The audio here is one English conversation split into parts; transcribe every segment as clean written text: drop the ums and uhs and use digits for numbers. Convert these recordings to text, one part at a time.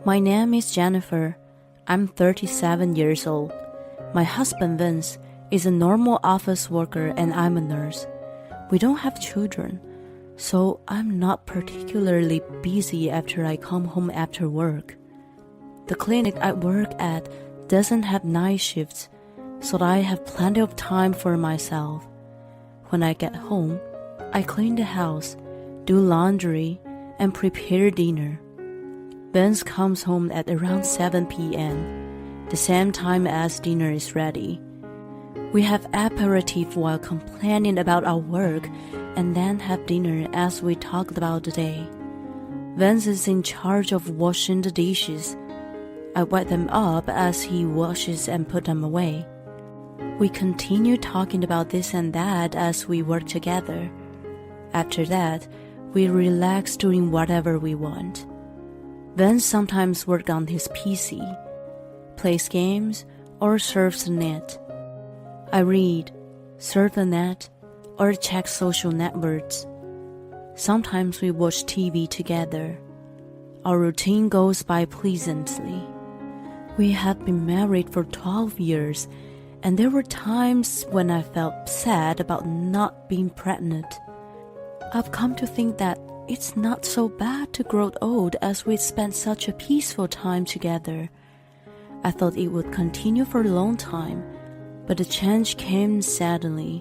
My name is Jennifer. I'm 37 years old. My husband Vince is a normal office worker and I'm a nurse. We don't have children, so I'm not particularly busy after I come home after work. The clinic I work at doesn't have night shifts, so I have plenty of time for myself. When I get home, I clean the house, do laundry, and prepare dinner. Vince comes home at around 7 p.m., the same time as dinner is ready. We have aperitif while complaining about our work and then have dinner as we talk about the day. Vince is in charge of washing the dishes. I wet them up as he washes and put them away. We continue talking about this and that as we work together. After that, we relax doing whatever we want. Vince sometimes works on his PC, plays games, or surfs the net. I read, surf the net, or check social networks. Sometimes we watch TV together. Our routine goes by pleasantly. We had been married for 12 years, and there were times when I felt sad about not being pregnant. I've come to think that it's not so bad to grow old as we spent such a peaceful time together. I thought it would continue for a long time, but the change came suddenly.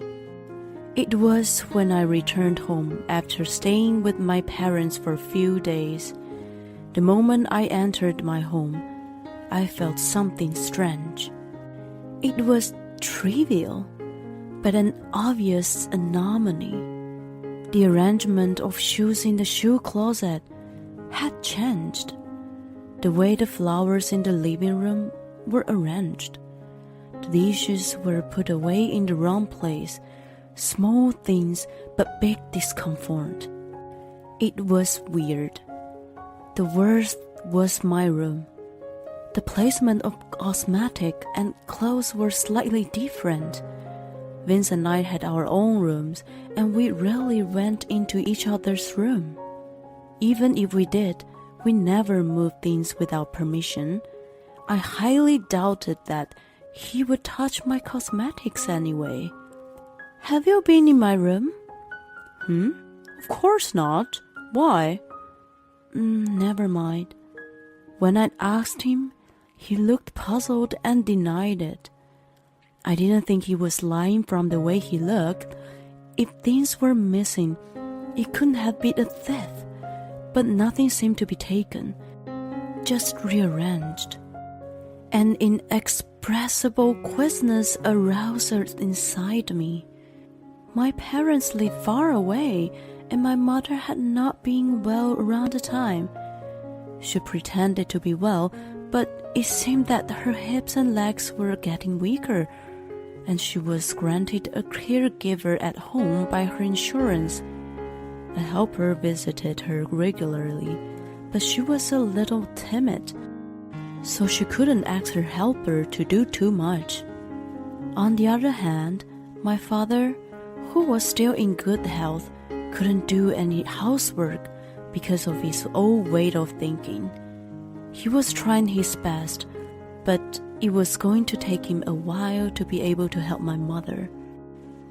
It was when I returned home after staying with my parents for a few days. The moment I entered my home, I felt something strange. It was trivial, but an obvious anomaly. The arrangement of shoes in the shoe closet had changed. The way the flowers in the living room were arranged. The dishes were put away in the wrong place. Small things, but big discomfort. It was weird. The worst was my room. The placement of cosmetic and clothes were slightly different. Vince and I had our own rooms, and we rarely went into each other's room. Even if we did, we never moved things without permission. I highly doubted that he would touch my cosmetics anyway. Have you been in my room? Of course not. Why? Never mind. When I asked him, he looked puzzled and denied it. I didn't think he was lying from the way he looked. If things were missing, it couldn't have been a theft. But nothing seemed to be taken, just rearranged. An inexpressible queasyness aroused inside me. My parents lived far away, and my mother had not been well around the time. She pretended to be well, but it seemed that her hips and legs were getting weaker, and she was granted a caregiver at home by her insurance. A helper visited her regularly, but she was a little timid, so she couldn't ask her helper to do too much. On the other hand, my father, who was still in good health, couldn't do any housework because of his old way of thinking. He was trying his best, but it was going to take him a while to be able to help my mother.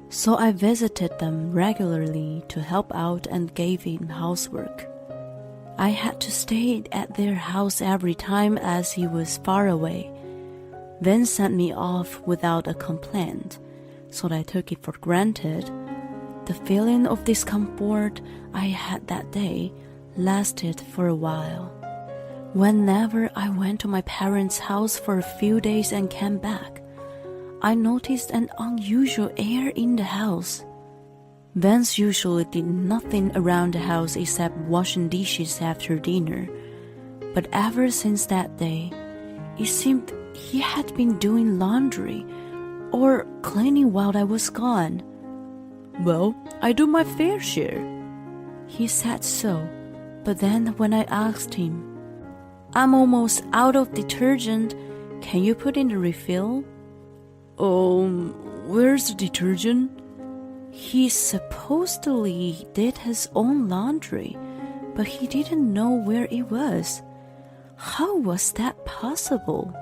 So I visited them regularly to help out and gave him housework. I had to stay at their house every time as he was far away. Vince sent me off without a complaint, so I took it for granted. The feeling of discomfort I had that day lasted for a while. Whenever I went to my parents' house for a few days and came back, I noticed an unusual air in the house. Vince usually did nothing around the house except washing dishes after dinner, but ever since that day, it seemed he had been doing laundry or cleaning while I was gone. "Well, I do my fair share." He said so, but then when I asked him, "I'm almost out of detergent, can you put in the refill?" Where's the detergent?" He supposedly did his own laundry, but he didn't know where it was. How was that possible?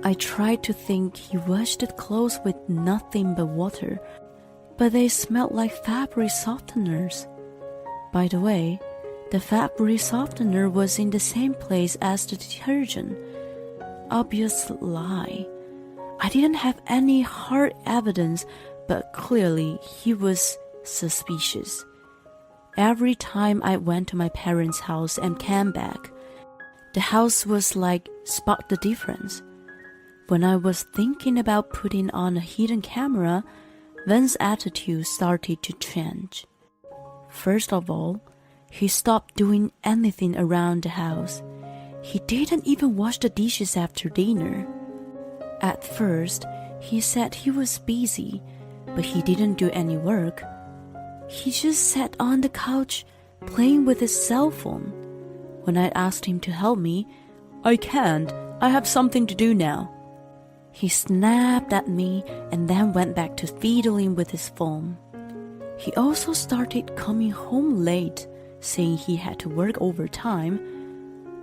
I tried to think he washed the clothes with nothing but water, but they smelled like fabric softeners. By the way, the fabric softener was in the same place as the detergent. Obvious lie. I didn't have any hard evidence, but clearly he was suspicious. Every time I went to my parents' house and came back, the house was like, spot the difference. When I was thinking about putting on a hidden camera, Vince's attitude started to change. First of all, he stopped doing anything around the house. He didn't even wash the dishes after dinner. At first, he said he was busy, but he didn't do any work. He just sat on the couch, playing with his cell phone. When I asked him to help me, "I can't, I have something to do now." He snapped at me and then went back to fiddling with his phone. He also started coming home late, saying he had to work overtime.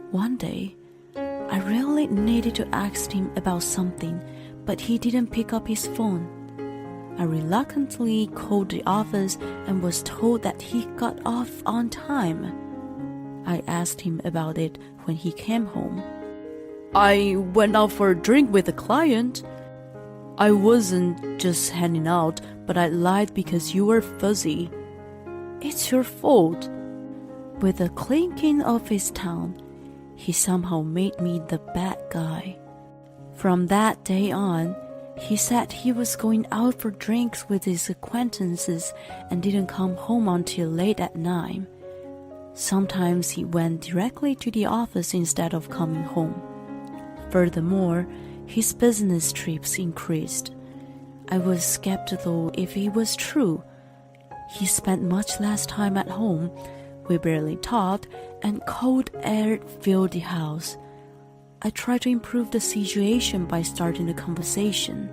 One day, I really needed to ask him about something, but he didn't pick up his phone. I reluctantly called the office and was told that he got off on time. I asked him about it when he came home. "I went out for a drink with a client. I wasn't just hanging out, but I lied because you were fuzzy." "It's your fault." With a clinking of his tongue, he somehow made me the bad guy. From that day on, he said he was going out for drinks with his acquaintances and didn't come home until late at night. Sometimes he went directly to the office instead of coming home. Furthermore, his business trips increased. I was skeptical if it was true. He spent much less time at home, we barely talked, and cold air filled the house. I tried to improve the situation by starting a conversation.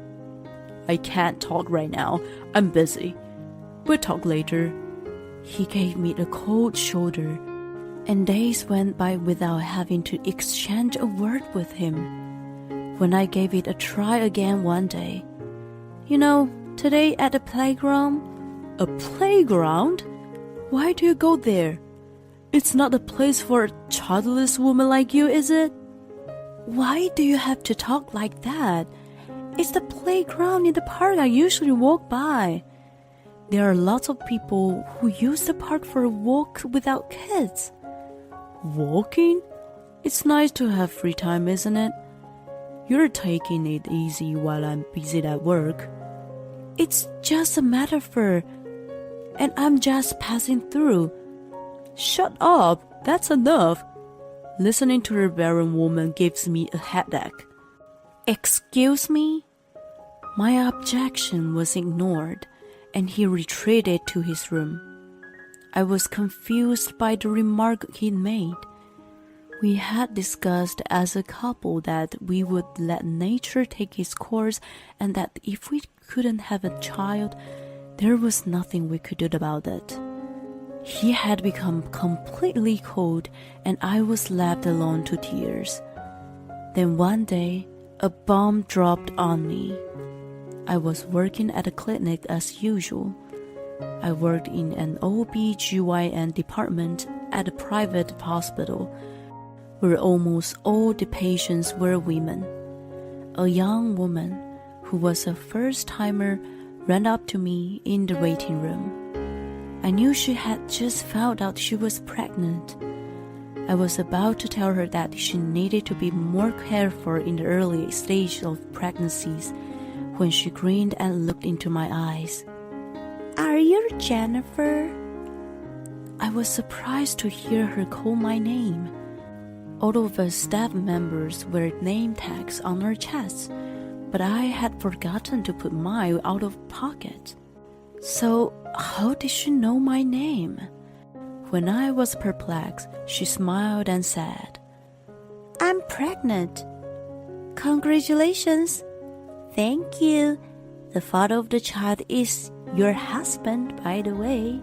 "I can't talk right now, I'm busy. We'll talk later." He gave me a cold shoulder, and days went by without having to exchange a word with him. When I gave it a try again one day, "You know, today at the playground." "A playground? Why do you go there? It's not a place for a childless woman like you, is it?" "Why do you have to talk like that? It's the playground in the park I usually walk by. There are lots of people who use the park for a walk without kids." "Walking? It's nice to have free time, isn't it? You're taking it easy while I'm busy at work." "It's just a metaphor, and I'm just passing through." "Shut up, that's enough. Listening to a barren woman gives me a headache." "Excuse me?" My objection was ignored, and he retreated to his room. I was confused by the remark he'd made. We had discussed as a couple that we would let nature take its course and that if we couldn't have a child, there was nothing we could do about it. He had become completely cold, and I was left alone to tears. Then one day, a bomb dropped on me. I was working at a clinic as usual. I worked in an OB/GYN department at a private hospital, where almost all the patients were women. A young woman, who was a first-timer, ran up to me in the waiting room. I knew she had just found out she was pregnant. I was about to tell her that she needed to be more careful in the early stage of pregnancies when she grinned and looked into my eyes. "Are you Jennifer?" I was surprised to hear her call my name. All of us staff members wear name tags on our chests, but I had forgotten to put mine out of pocket. So how did she know my name? When I was perplexed, she smiled and said, "I'm pregnant." "Congratulations." "Thank you. The father of the child is your husband, by the way."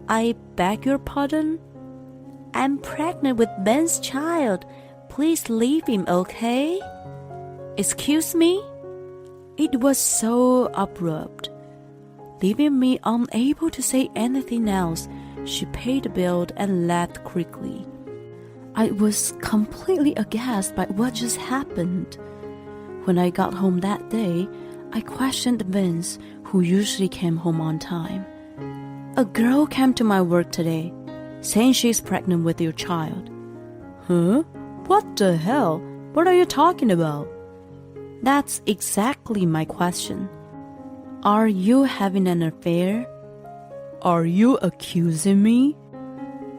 "I beg your pardon?" "I'm pregnant with Ben's child. please leave him, okay? Excuse me? It was so abrupt. Leaving me unable to say anything else, she paid the bill and left quickly. I was completely aghast by what just happened. When I got home that day, I questioned Vince, who usually came home on time. A girl came to my work today, saying she's pregnant with your child. Huh? What the hell? What are you talking about? That's exactly my question. Are you having an affair? Are you accusing me?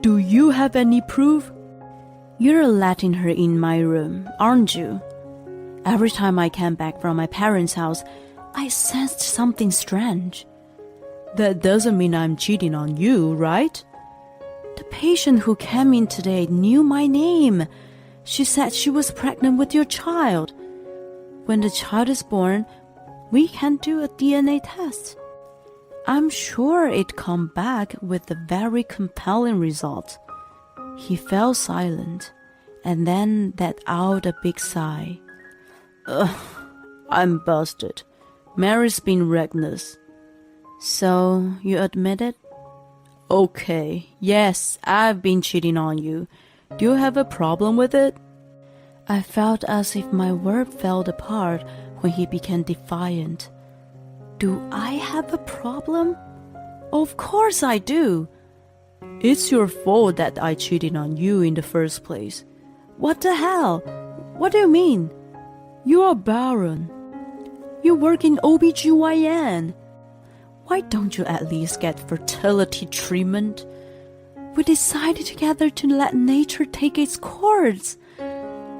Do you have any proof? You're letting her in my room, aren't you? Every time I came back from my parents' house, I sensed something strange. That doesn't mean I'm cheating on you, right? The patient who came in today knew my name. She said she was pregnant with your child. When the child is born, we can do a DNA test. I'm sure it'd come back with a very compelling result. He fell silent and then let out a big sigh. Ugh, I'm busted. Mary's been reckless. So, you admit it? Okay, yes, I've been cheating on you. Do you have a problem with it? I felt as if my world fell apart when he became defiant. Do I have a problem? Of course I do. It's your fault that I cheated on you in the first place. What the hell? What do you mean? You are barren. You work in OB/GYN. Why don't you at least get fertility treatment? We decided together to let nature take its course.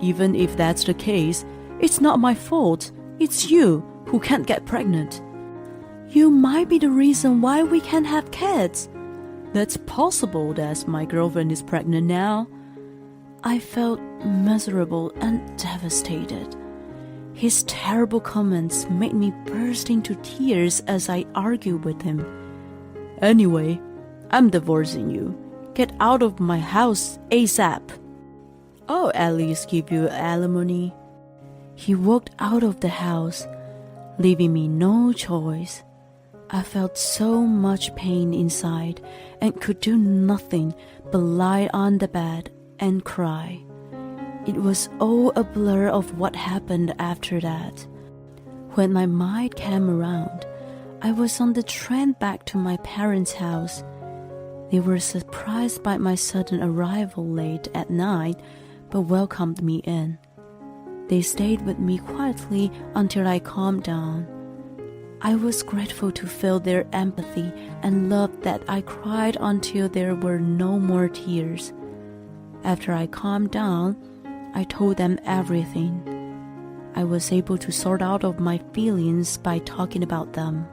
Even if that's the case, it's not my fault. It's you who can't get pregnant. You might be the reason why we can't have kids. That's possible as my girlfriend is pregnant now. I felt miserable and devastated. His terrible comments made me burst into tears as I argued with him. Anyway, I'm divorcing you. Get out of my house ASAP. I'll at least give you alimony. He walked out of the house, leaving me no choice. I felt so much pain inside and could do nothing but lie on the bed and cry. It was all a blur of what happened after that. When my mind came around, I was on the train back to my parents' house. They were surprised by my sudden arrival late at night, but welcomed me in. They stayed with me quietly until I calmed down. I was grateful to feel their empathy and loved that I cried until there were no more tears. After I calmed down, I told them everything. I was able to sort out of my feelings by talking about them.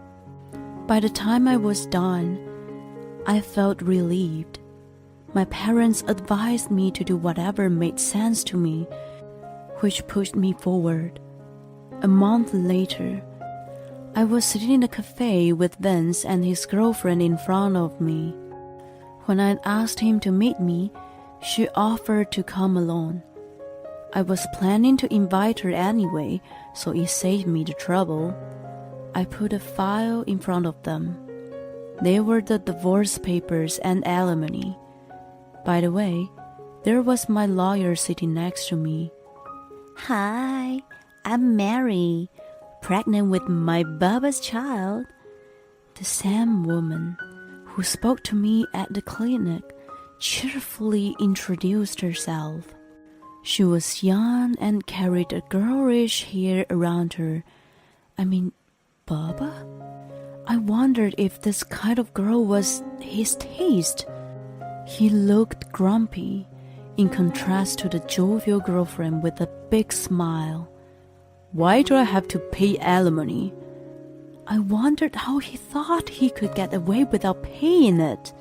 By the time I was done, I felt relieved. My parents advised me to do whatever made sense to me, which pushed me forward. A month later, I was sitting in a cafe with Vince and his girlfriend in front of me. When I asked him to meet me, she offered to come alone. I was planning to invite her anyway, so it saved me the trouble. I put a file in front of them. They were the divorce papers and alimony. By the way, there was my lawyer sitting next to me. Hi, I'm Mary, pregnant with my Baba's child. The same woman who spoke to me at the clinic cheerfully introduced herself. She was young and carried a girlish hair around her. Baba? I wondered if this kind of girl was his taste. He looked grumpy, in contrast to the jovial girlfriend with a big smile. Why do I have to pay alimony? I wondered how he thought he could get away without paying it.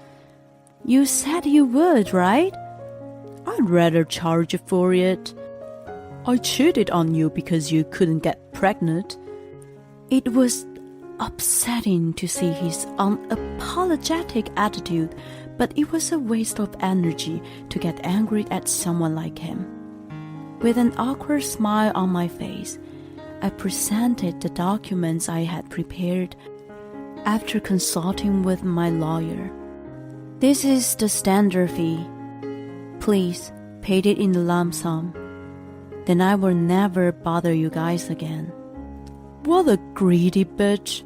You said you would, right? I'd rather charge you for it. I cheated on you because you couldn't get pregnant. It was upsetting to see his unapologetic attitude, but it was a waste of energy to get angry at someone like him. With an awkward smile on my face, I presented the documents I had prepared after consulting with my lawyer. This is the standard fee. Please pay it in the lump sum. Then I will never bother you guys again. What a greedy bitch.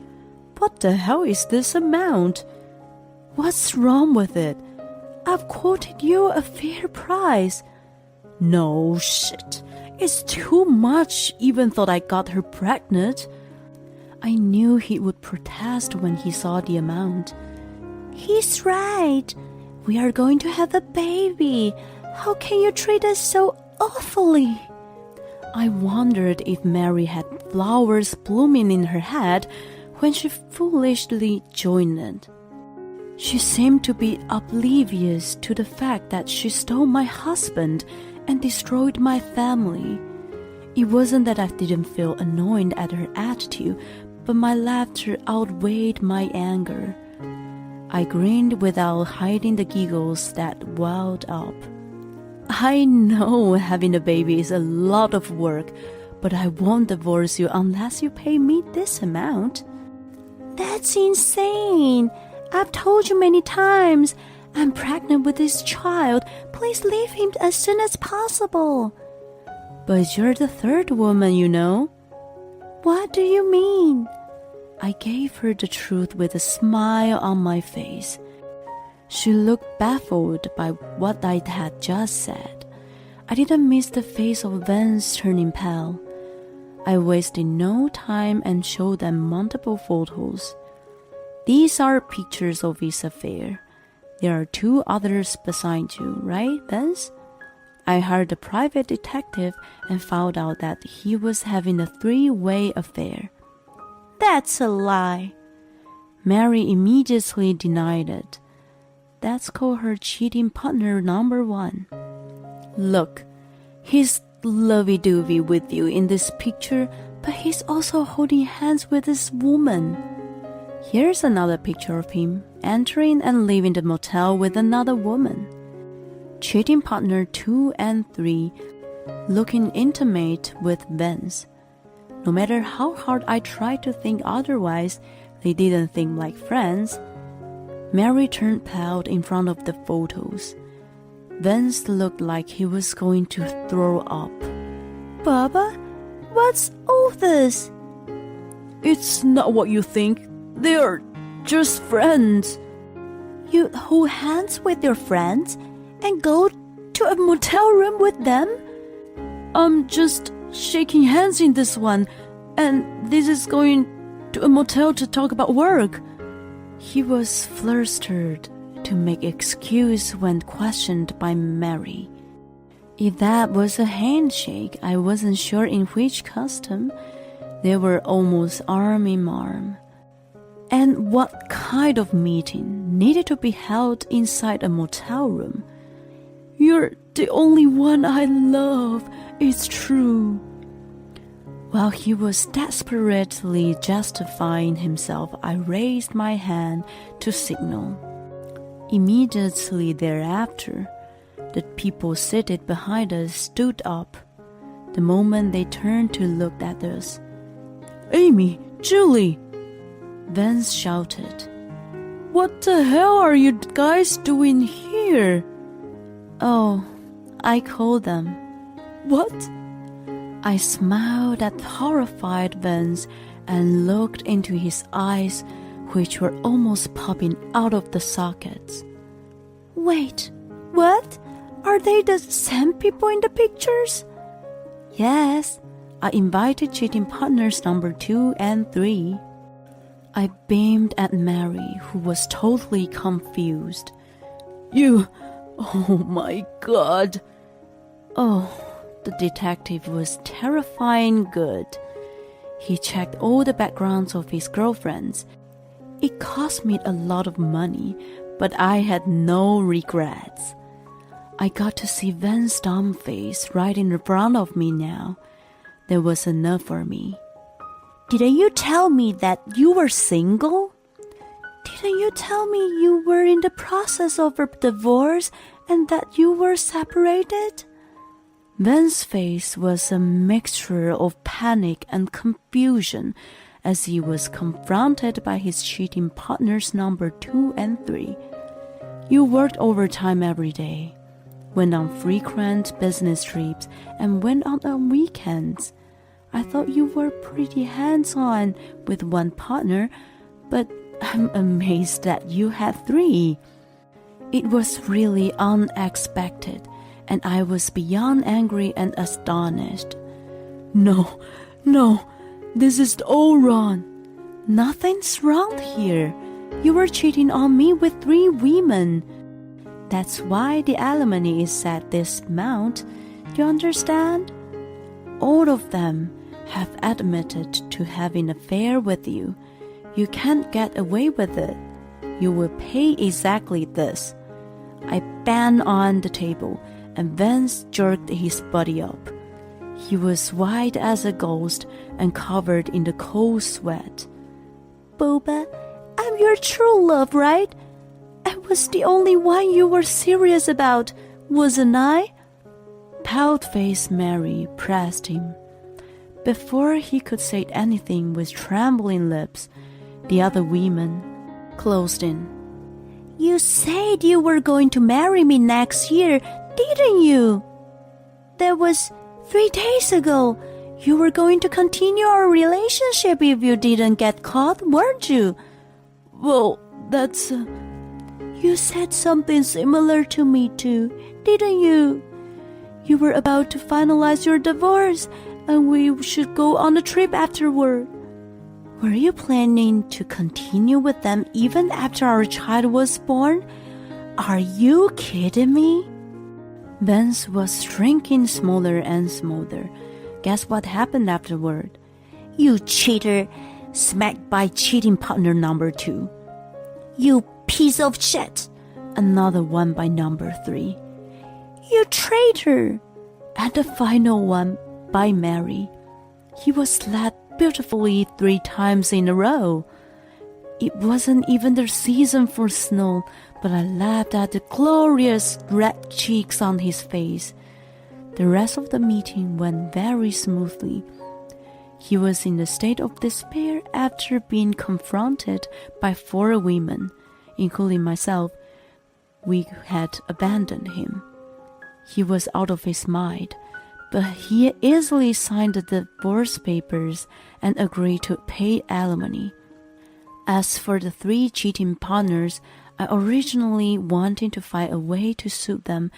What the hell is this amount? What's wrong with it? I've quoted you a fair price. No shit. It's too much, even though I got her pregnant. I knew he would protest when he saw the amount. He's right. We are going to have a baby. How can you treat us so awfully? I wondered if Mary had flowers blooming in her head when she foolishly joined it. She seemed to be oblivious to the fact that she stole my husband and destroyed my family. It wasn't that I didn't feel annoyed at her attitude, but my laughter outweighed my anger. I grinned without hiding the giggles that welled up. I know having a baby is a lot of work, but I won't divorce you unless you pay me this amount. That's insane. I've told you many times. I'm pregnant with this child. Please leave him as soon as possible. But you're the third woman, you know. What do you mean? I gave her the truth with a smile on my face. She looked baffled by what I had just said. I didn't miss the face of Vance turning pale. I wasted no time and showed them multiple photos. These are pictures of his affair. There are 2 others beside you, right, Vance? I hired a private detective and found out that he was having a 3-way affair. That's a lie. Mary immediately denied it. That's called her cheating partner number 1. Look, he's lovey-dovey with you in this picture, but he's also holding hands with this woman. Here's another picture of him entering and leaving the motel with another woman. Cheating partner 2 and 3, looking intimate with Vance. No matter how hard I tried to think otherwise, they didn't think like friends. Mary turned pale in front of the photos. Vance looked like he was going to throw up. Baba, what's all this? It's not what you think. They're just friends. You hold hands with your friends and go to a motel room with them? I'm just shaking hands in this one, and this is going to a motel to talk about work. He was flustered to make excuse when questioned by Mary. If that was a handshake, I wasn't sure in which custom. They were almost arm in arm. And what kind of meeting needed to be held inside a motel room? You're the only one I love, it's true. While he was desperately justifying himself, I raised my hand to signal. Immediately thereafter, the people seated behind us stood up. The moment they turned to look at us, Amy, Julie! Vance shouted. What the hell are you guys doing here? Oh, I called them. What? I smiled at horrified Vance and looked into his eyes, which were almost popping out of the sockets. Wait, what? Are they the same people in the pictures? Yes, I invited cheating partners number 2 and 3. I beamed at Mary, who was totally confused. Oh my God. Oh, the detective was terrifying good. He checked all the backgrounds of his girlfriends. It cost me a lot of money, but I had no regrets. I got to see Vance's dumb face right in front of me now. That was enough for me. Didn't you tell me that you were single? Didn't you tell me you were in the process of a divorce and that you were separated? Vince's face was a mixture of panic and confusion as he was confronted by his cheating partners number 2 and 3. You worked overtime every day, went on frequent business trips, and went out on weekends. I thought you were pretty hands-on with one partner, but I'm amazed that you had 3. It was really unexpected, and I was beyond angry and astonished. No, this is all wrong. Nothing's wrong here. You were cheating on me with 3 women. That's why the alimony is at this amount. Do you understand? All of them have admitted to having an affair with you. You can't get away with it. You will pay exactly this. I banged on the table, and Vince jerked his body up. He was white as a ghost and covered in the cold sweat. Boba, I'm your true love, right? I was the only one you were serious about, wasn't I? Pale-faced Mary pressed him. Before he could say anything with trembling lips, the other women closed in. You said you were going to marry me next year, didn't you? That was 3 days ago. You were going to continue our relationship if you didn't get caught, weren't you? Well, that's... You said something similar to me too, didn't you? You were about to finalize your divorce, and we should go on a trip afterward. Were you planning to continue with them even after our child was born? Are you kidding me? Vince was shrinking smaller and smaller. Guess what happened afterward? You cheater, smacked by cheating partner number 2. You piece of shit, another one by number 3. You traitor, and the final one by Mary. He was slapped beautifully 3 times in a row. It wasn't even the season for snow, but I laughed at the glorious red cheeks on his face. The rest of the meeting went very smoothly. He was in a state of despair after being confronted by 4 women, including myself. We had abandoned him. He was out of his mind, but he easily signed the divorce papers and agreed to pay alimony. As for the 3 cheating partners, I originally wanted to find a way to suit them,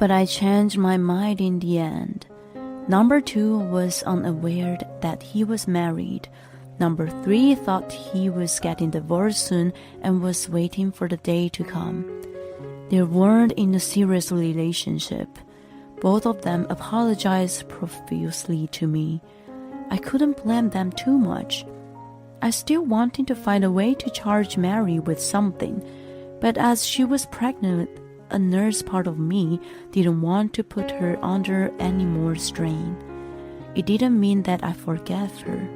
but I changed my mind in the end. Number 2 was unaware that he was married. Number 3 thought he was getting divorced soon and was waiting for the day to come. They weren't in a serious relationship. Both of them apologized profusely to me. I couldn't blame them too much. I still wanted to find a way to charge Mary with something, but as she was pregnant, a nurse part of me didn't want to put her under any more strain. It didn't mean that I forgave her.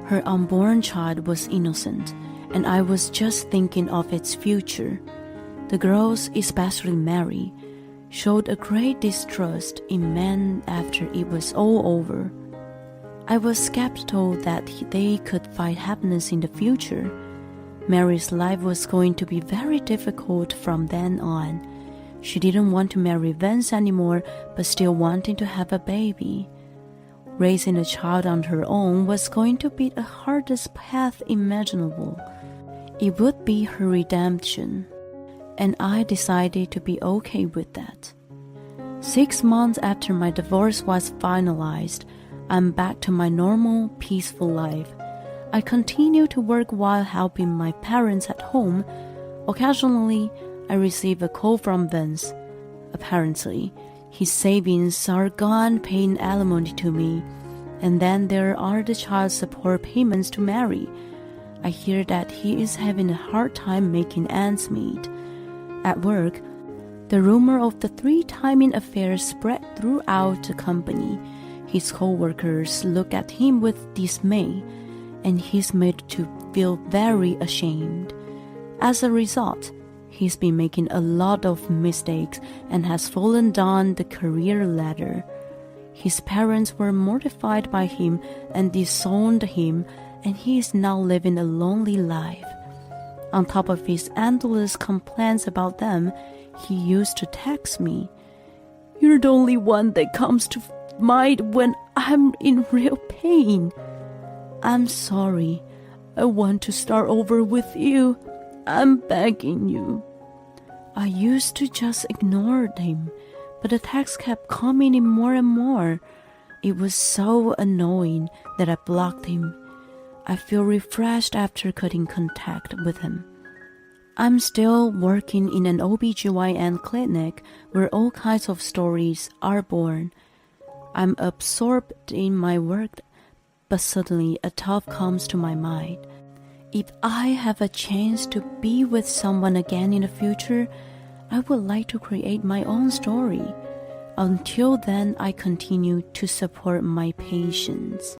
Her unborn child was innocent, and I was just thinking of its future. The girls, especially Mary, showed a great distrust in men after it was all over. I was skeptical that they could find happiness in the future. Mary's life was going to be very difficult from then on. She didn't want to marry Vince anymore, but still wanted to have a baby. Raising a child on her own was going to be the hardest path imaginable. It would be her redemption, and I decided to be okay with that. 6 months after my divorce was finalized, I'm back to my normal, peaceful life. I continue to work while helping my parents at home. Occasionally, I receive a call from Vince. Apparently, his savings are gone paying alimony to me, and then there are the child support payments to Mary. I hear that he is having a hard time making ends meet. At work, the rumor of the 3-timing affair spread throughout the company. His co-workers look at him with dismay, and he's made to feel very ashamed. As a result, He's been making a lot of mistakes and has fallen down the career ladder. His parents were mortified by him and disowned him, and he is now living a lonely life. On top of his endless complaints about them, he used to text me, "You're the only one that comes to mind when I'm in real pain. I'm sorry. I want to start over with you. I'm begging you." I used to just ignore him, but the text kept coming in more and more. It was so annoying that I blocked him. I feel refreshed after cutting contact with him. I'm still working in an OB/GYN clinic where all kinds of stories are born. I'm absorbed in my work, but suddenly a thought comes to my mind. If I have a chance to be with someone again in the future, I would like to create my own story. Until then, I continue to support my patients.